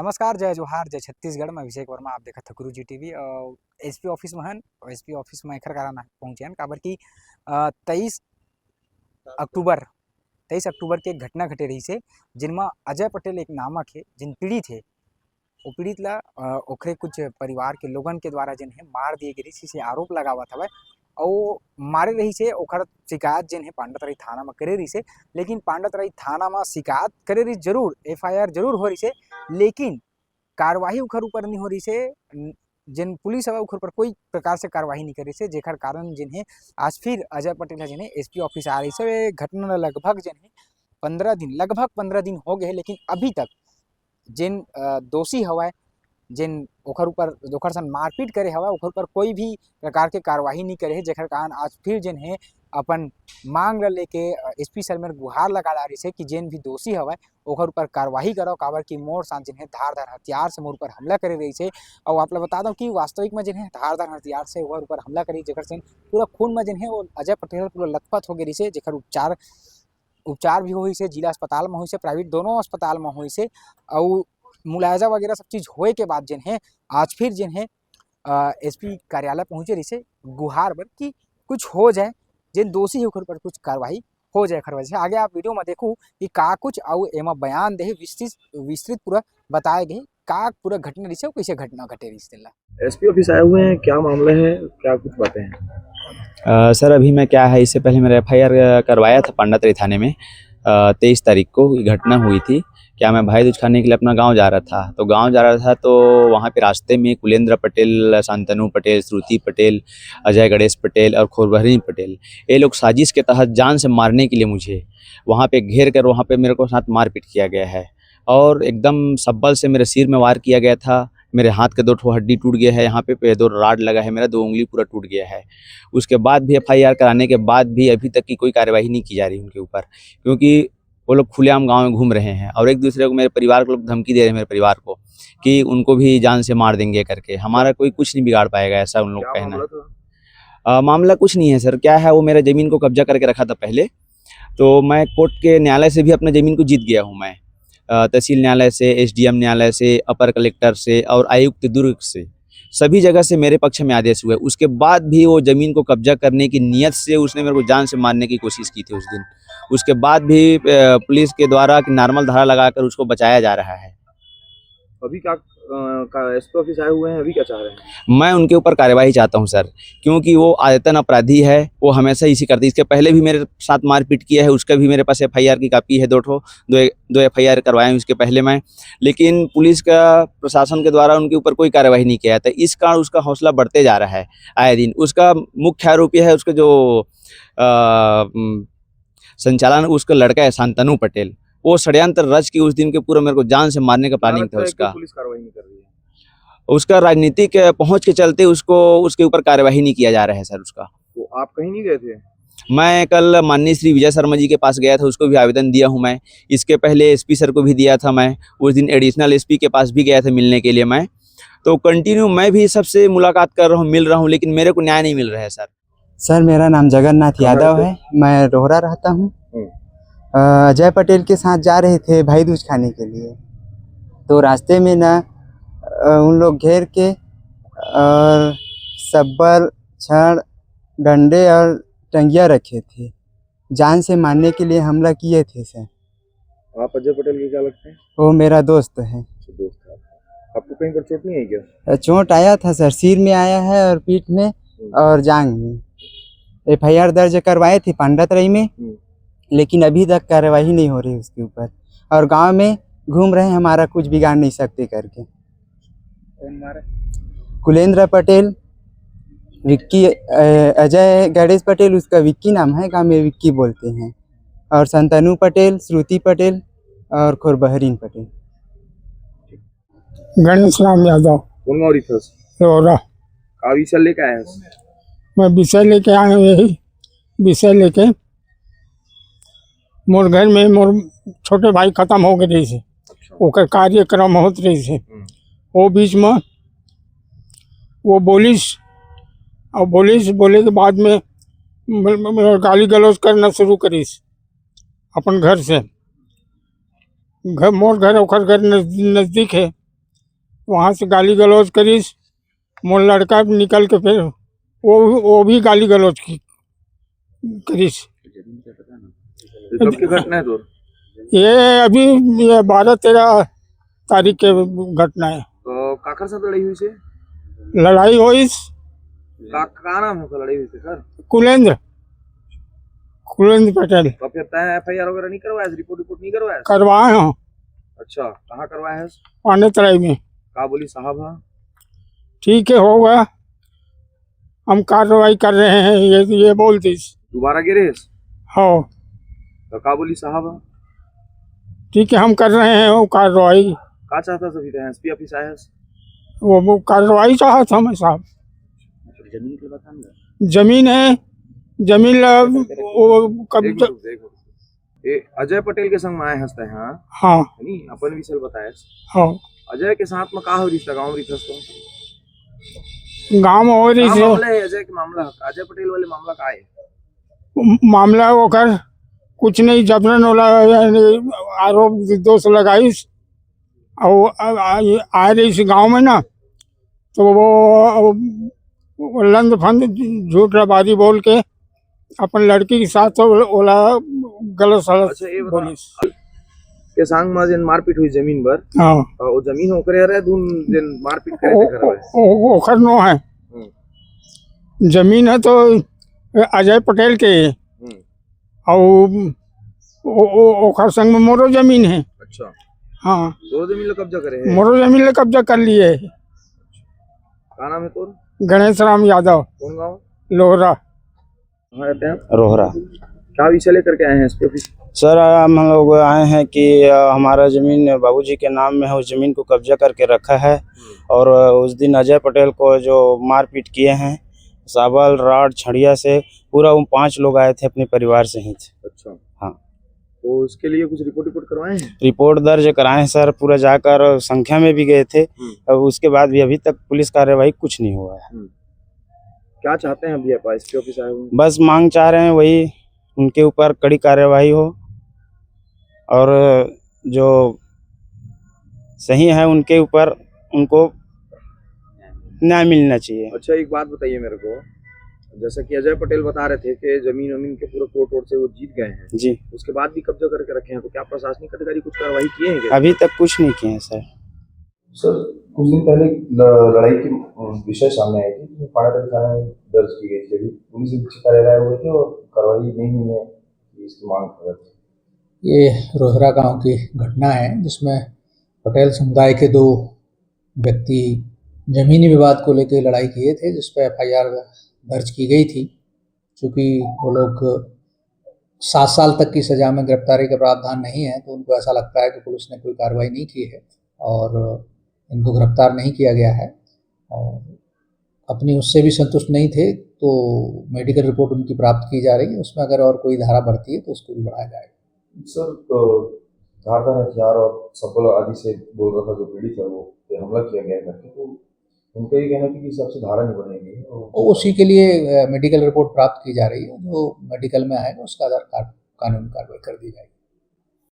नमस्कार, जय जोहार, जय छत्तीसगढ़। मैं अभिषेक वर्मा, आप देखत गुरु जी टीवी। एसपी ऑफिस में हन और एसपी ऑफिस में एखर कारण पहुँचे हन काबर की 23 अक्टूबर 23 अक्टूबर के एक घटना घटे रही से जिनमा अजय पटेल एक नामक है जिन पीड़ित है वो पीड़ित ला ओखरे कुछ परिवार के लोगन के द्वारा जिन है मार दिए गए से आरोप लगावत हवय और मारे रही से ओखर शिकायत जिन है पांडातराई थाना में करे रही से। लेकिन पांडातराई थाना में शिकायत करे रही जरूर, एफआईआर जरूर हो रही से, लेकिन कार्रवाई उखर ऊपर नहीं हो रही से। जिन पुलिस है उखर पर कोई प्रकार से कार्रवाई नहीं करी से, जेकर कारण जिन्हें आज फिर अजय पटेल जिन्हें एसपी ऑफिस आ रही से। घटना लगभग जिन्हें 15 दिन हो गए, लेकिन अभी तक जिन दोषी हवा जिन ओखर ऊपर ओखर सन मारपीट करे हवा ओखर ऊपर कोई भी प्रकार के कार्रवाई नहीं करे है, जेकर कारण आज फिर जिन्हें अपन मांग लेके एसपी सर में गुहार लगा रही से कि जिन भी दोषी हवा ओखर ऊपर कार्रवाई करो, काबर की मोर साथ जिन्हें धार हथियार से मोर ऊपर हमला करे रही से। और आप लोग बता दो कि वास्तविक में जिन्हें धार हथियार से ओखर ऊपर हमला करी, जेकर से पूरा खून में जिन्हें वो अजय पटेल पूरा लथपथ हो गई से, जेकर उपचार भी हुई से, जिला अस्पताल में हुई से, प्राइवेट दोनों अस्पताल में हुई से। और मुलायजा वगैरह सब चीज़ होए के बाद जिन्हें आज फिर जिन्हें एसपी कार्यालय पहुँचे रही से गुहार पर कि कुछ हो जाए, जिन दोषी है उनपर कुछ कार्रवाई हो जाए। खर वजह आगे आप वीडियो में देखूँ कि का कुछ और एमा बयान दे विस्तृत पूरा बताए गए का पूरा घटना रही से कैसे घटना घटे रही। एसपी ऑफिस आए हुए हैं, क्या मामले है, क्या कुछ बातें हैं? सर अभी मैं क्या है, इससे पहले मेरा एफआईआर करवाया था पांडातराई थाने में 23 तारीख को ये घटना हुई थी। क्या मैं भाई दूज खाने के लिए अपना गांव जा रहा था, तो वहां पे रास्ते में कुलेंद्र पटेल, शांतनु पटेल, श्रुति पटेल, अजय गणेश पटेल और खोरबहरीन पटेल, ये लोग साजिश के तहत जान से मारने के लिए मुझे वहां पे घेर कर वहां पे मेरे को साथ मारपीट किया गया है और एकदम सब्बल से मेरे सिर में वार किया गया था। मेरे हाथ के 2 हड्डी टूट गया है, यहाँ पे 2 राड लगा है, मेरा 2 उंगली पूरा टूट गया है। उसके बाद भी एफआईआर कराने के बाद भी अभी तक की कोई कार्यवाही नहीं की जा रही उनके ऊपर, क्योंकि वो लोग खुलेआम गांव में घूम रहे हैं और एक दूसरे को, मेरे परिवार को लोग धमकी दे रहे हैं, मेरे परिवार को कि उनको भी जान से मार देंगे करके। हमारा कोई कुछ नहीं बिगाड़ पाएगा, ऐसा उन लोग का कहना है। मामला कुछ नहीं है सर, क्या है, वो मेरा ज़मीन को कब्जा करके रखा था पहले, तो मैं कोर्ट के न्यायालय से भी अपना ज़मीन को जीत गया हूँ। मैं तहसील न्यायालय से, एसडीएम न्यायालय से, अपर कलेक्टर से और आयुक्त दुर्ग से, सभी जगह से मेरे पक्ष में आदेश हुए। उसके बाद भी वो ज़मीन को कब्जा करने की नीयत से उसने मेरे को जान से मारने की कोशिश की थी उस दिन। उसके बाद भी पुलिस के द्वारा नॉर्मल धारा लगाकर उसको बचाया जा रहा है। अभी क्या एसपी ऑफिस आए हुए हैं, अभी क्या चाह रहे हैं? मैं उनके ऊपर कार्यवाही चाहता हूं सर, क्योंकि वो आदतन अपराधी है, वो हमेशा इसी करती। इसके पहले भी मेरे साथ मारपीट किया है, उसका भी मेरे पास एफआईआर की कापी है, दो एफआईआर करवाए उसके पहले मैं, लेकिन पुलिस का प्रशासन के द्वारा उनके ऊपर कोई कार्यवाही नहीं किया था। इस कारण उसका हौसला बढ़ते जा रहा है आए दिन। उसका मुख्य आरोपी है उसका जो संचालन उसका लड़का है शांतनु पटेल, वो षड्यंत्र रच के उस दिन के पूरा मेरे को जान से मारने का प्लानिंग था उसका। पुलिस कार्रवाई नहीं कर रही है, उसका राजनीतिक पहुंच के चलते उसको उसके ऊपर कार्यवाही नहीं किया जा रहा है सर उसका। तो आप कहीं नहीं गए थे? मैं कल माननीय श्री विजय शर्मा जी के पास गया था, उसको भी आवेदन दिया हूं मैं। इसके पहले एसपी सर को भी दिया था मैं, उस दिन एडिशनल एसपी के पास भी गया था मिलने के लिए मैं। तो कंटिन्यू मैं भी सबसे मुलाकात कर रहा हूँ, मिल रहा हूँ, लेकिन मेरे को न्याय नहीं मिल रहा है सर। सर मेरा नाम जगन्नाथ यादव है, मैं रोहरा रहता हूँ। अजय पटेल के साथ जा रहे थे भाई दूज खाने के लिए, तो रास्ते में ना उन लोग घेर के और सब्बर, छड़, डंडे और टंगिया रखे थे, जान से मारने के लिए हमला किए थे सर। आप अजय पटेल के क्या लगते हैं? वो मेरा दोस्त है। दोस्त है आपको? कहीं पर चोट नहीं है क्या? चोट आया था सर, सिर में आया है और पीठ में और जांघ में। एफआईआर दर्ज करवाए थे पांडातराई में, लेकिन अभी तक कार्रवाई नहीं हो रही उसके ऊपर, और गांव में घूम रहे हैं, हमारा कुछ बिगाड़ नहीं सकते करके। कौन मारे? कुलेंद्र पटेल, विक्की, अजय गणेश पटेल उसका विक्की नाम है, गांव में विक्की बोलते हैं, और शांतनु पटेल, श्रुति पटेल और खोरबहरीन पटेल। गणेश राम यादव, कौन गाँव था? रोहरा। का विषय लेके आए हैं? मैं विषय लेके आया हूँ, यही विषय लेके मोर घर में मोर छोटे भाई खत्म हो गए थे, ओकर कार्यक्रम होत रही थे, वो बीच में वो बोलिस बोले के बाद में गाली गलौज करना शुरू करीस अपन घर से। मोर घर ओकर घर नज़दीक है, वहाँ से गाली गलौज करीस। मोर लड़का निकल के फिर वो भी गाली गलौज की करीस। ये कब की घटना है तो? ये अभी ये 12-13 तारीख के घटना है। तो काकर साथ लड़ाई हुई से? लड़ाई हुई का नाम है लड़ाई हुई से सर? कुलेंद्र पटेल। तो फिर तय FIR वगैरह नहीं करवाया, रिपोर्ट नहीं करवाया? करवाए हैं अच्छा, कहाँ करवाया है? पांडेतराई में। का बोली साहब? हाँ ठीक है, होगा, हम कार्रवाई कर रहे हैं, ये बोलती। दोबारा गिरे? हो तो का बोली साहब? हाँ ठीक है, हम कर रहे हैं वो कार्रवाई। का चाहता सभी थे? SP ऑफिस आया है? वो कार्रवाई चाहा था मैं साहब। जमीन के बता जमीन है, जमीन वो कब्जा। ये अजय पटेल के संग में आए हंसते हैं? हाँ हाँ नहीं, अपन विषय बताया। हाँ, अजय के साथ में का हो रिश्ता? गाँव रिश्ता गाँव में हो रही का से मामला है? अजय के मामला, अजय पटेल वाले मामला का है? मामला होकर कुछ नहीं, जबरन वाला आरोप दोष लगाइस और आ रही इस गाँव में ना, तो वो लंद फंद झूठ रबादी बोल के अपन लड़की के साथ तो ओला गलत सलत अच्छा, ये बता बोलिस। के संग में जिन मारपीट हुई जमीन पर, हाँ, और वो जमीन ओकरे रहे दून जिन मारपीट करे थे घर में? ओखर नो है, जमीन है तो अजय पटेल के, और ओखर संग में मोरो जमीन है। अच्छा, हाँ, दो जमीन ले कब्जा करे है? मोरो जमीन ले कब्जा कर लिए। का नाम है तोर? गणेश राम यादव, कौन गाँव? लोहरा। कहाँ रहते हैं? रोहरा। क्या विषय लेकर के आए हैं SP ऑफिस? सर हम लोग आए हैं कि हमारा ज़मीन बाबूजी के नाम में है, उस ज़मीन को कब्जा करके रखा है। और उस दिन अजय पटेल को जो मारपीट किए हैं, साबल राड छड़िया से, पूरा वो 5 लोग आए थे अपने परिवार से ही थे। अच्छा हाँ, तो उसके लिए कुछ रिपोर्ट करवाए हैं? रिपोर्ट दर्ज कराए हैं सर, पूरा जाकर संख्या में भी गए थे। और उसके बाद भी अभी तक पुलिस कार्रवाई कुछ नहीं हुआ है। क्या चाहते हैं अभी आप SP ऑफिस आए हुए? बस मांग चाह रहे हैं वही, उनके ऊपर कड़ी कार्रवाई हो और जो सही है उनके ऊपर उनको न्याय मिलना चाहिए। अच्छा, एक बात बताइए मेरे को, जैसा कि अजय पटेल बता रहे थे कि जमीन वमीन के पूरे कोर्ट से वो जीत गए हैं, जी, उसके बाद भी कब्जा करके रखे हैं, तो क्या प्रशासनिक अधिकारी कुछ कार्रवाई किए हैं? अभी तक कुछ नहीं किए हैं सर। सर, कुछ दिन पहले लड़ाई की विषय सामने आई थी, पांडेतराई थाने में दर्ज की गई थी। अभी पुलिस अधीक्षक कार्यालय हुए थे और कार्रवाई नहीं हुई है, इसकी मांग कर रहे थे। ये रोहरा गांव की घटना है जिसमें पटेल समुदाय के 2 व्यक्ति ज़मीनी विवाद को लेकर लड़ाई किए थे, जिस पर FIR दर्ज की गई थी। चूँकि वो लोग 7 साल तक की सज़ा में गिरफ्तारी का प्रावधान नहीं है, तो उनको ऐसा लगता है कि पुलिस ने कोई कार्रवाई नहीं की है और इनको गिरफ्तार नहीं किया गया है, और अपनी उससे भी संतुष्ट नहीं थे, तो मेडिकल रिपोर्ट उनकी प्राप्त की जा रही है। उसमें अगर और कोई धारा बढ़ती है तो उसको भी बढ़ाया जाएगा। सर, तो धारदार हथियार और सब्बल आदि से बोल रहा था जो पीड़ित है, वो पे हमला किया गया करके, तो उनका ये कहना था कि सबसे धारा नहीं बढ़ेगी और उसी के लिए मेडिकल रिपोर्ट प्राप्त की जा रही है। जो मेडिकल में आएगा उसका आधार कानूनी कार्रवाई कर दी जाएगी।